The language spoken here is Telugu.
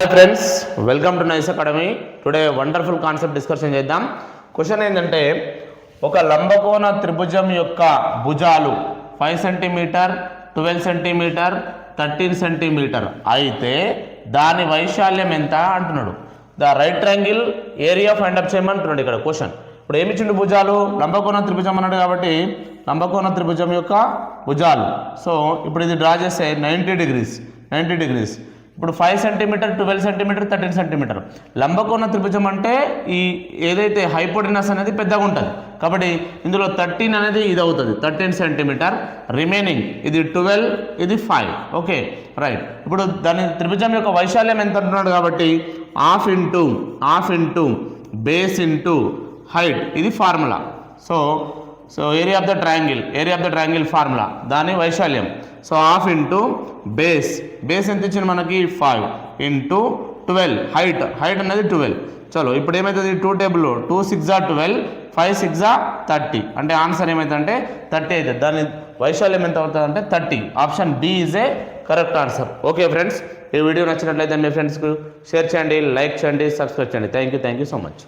Friends, welcome to nice academy. Today wonderful concept discussion చేద్దాం. క్వశ్చన్ ఏంటంటే, ఒక లంబకోణ త్రిభుజం యొక్క భుజాలు 5 సెంటీమీటర్, 12 సెంటీమీటర్, 13 సెంటీమీటర్ అయితే దాని వైశాల్యం ఎంత అంటున్నాడు. The right triangle area find up చేయమంటున్నాడు ఇక్కడ క్వశ్చన్. ఇప్పుడు ఏమి ఇచ్చిండు? భుజాలు లంబకోణ త్రిభుజం అన్నాడు కాబట్టి లంబకోణ త్రిభుజం యొక్క భుజాలు. సో ఇప్పుడు ఇది డ్రా చేస్తే 90 డిగ్రీస్. ఇప్పుడు 5 సెంటీమీటర్, 12 సెంటీమీటర్, 13 సెంటీమీటర్. లంబకోణ త్రిభుజం అంటే ఈ ఏదైతే హైపోటెనస్ అనేది పెద్దగా ఉంటుంది కాబట్టి ఇందులో 13 అనేది ఇది అవుతుంది 13 సెంటీమీటర్. రిమైనింగ్ ఇది 12, ఇది 5. Okay right. ఇప్పుడు దాని త్రిభుజం యొక్క వైశాల్యం ఎంత అంటున్నాడు కాబట్టి half into base into height, ఇది formula. So area of the triangle formula, దాని వైశాల్యం. సో హాఫ్ ఇంటూ బేస్ ఎంత ఇచ్చింది మనకి 5 ఇంటూ 12 హైట్ అనేది 12. చలో ఇప్పుడు ఏమవుతుంది? 2 టేబుల్లో 2 6 12, 5 6 30. అంటే ఆన్సర్ ఏమవుతుందంటే 30 అవుతుంది. దాని వైశాల్యం ఎంత అవుతుంది అంటే 30. Option B is a correct answer. Okay friends, ఈ వీడియో నచ్చినట్లయితే మీ ఫ్రెండ్స్కు షేర్ చేయండి, లైక్ చేయండి, సబ్స్క్రైబ్ చేయండి. Thank you so much.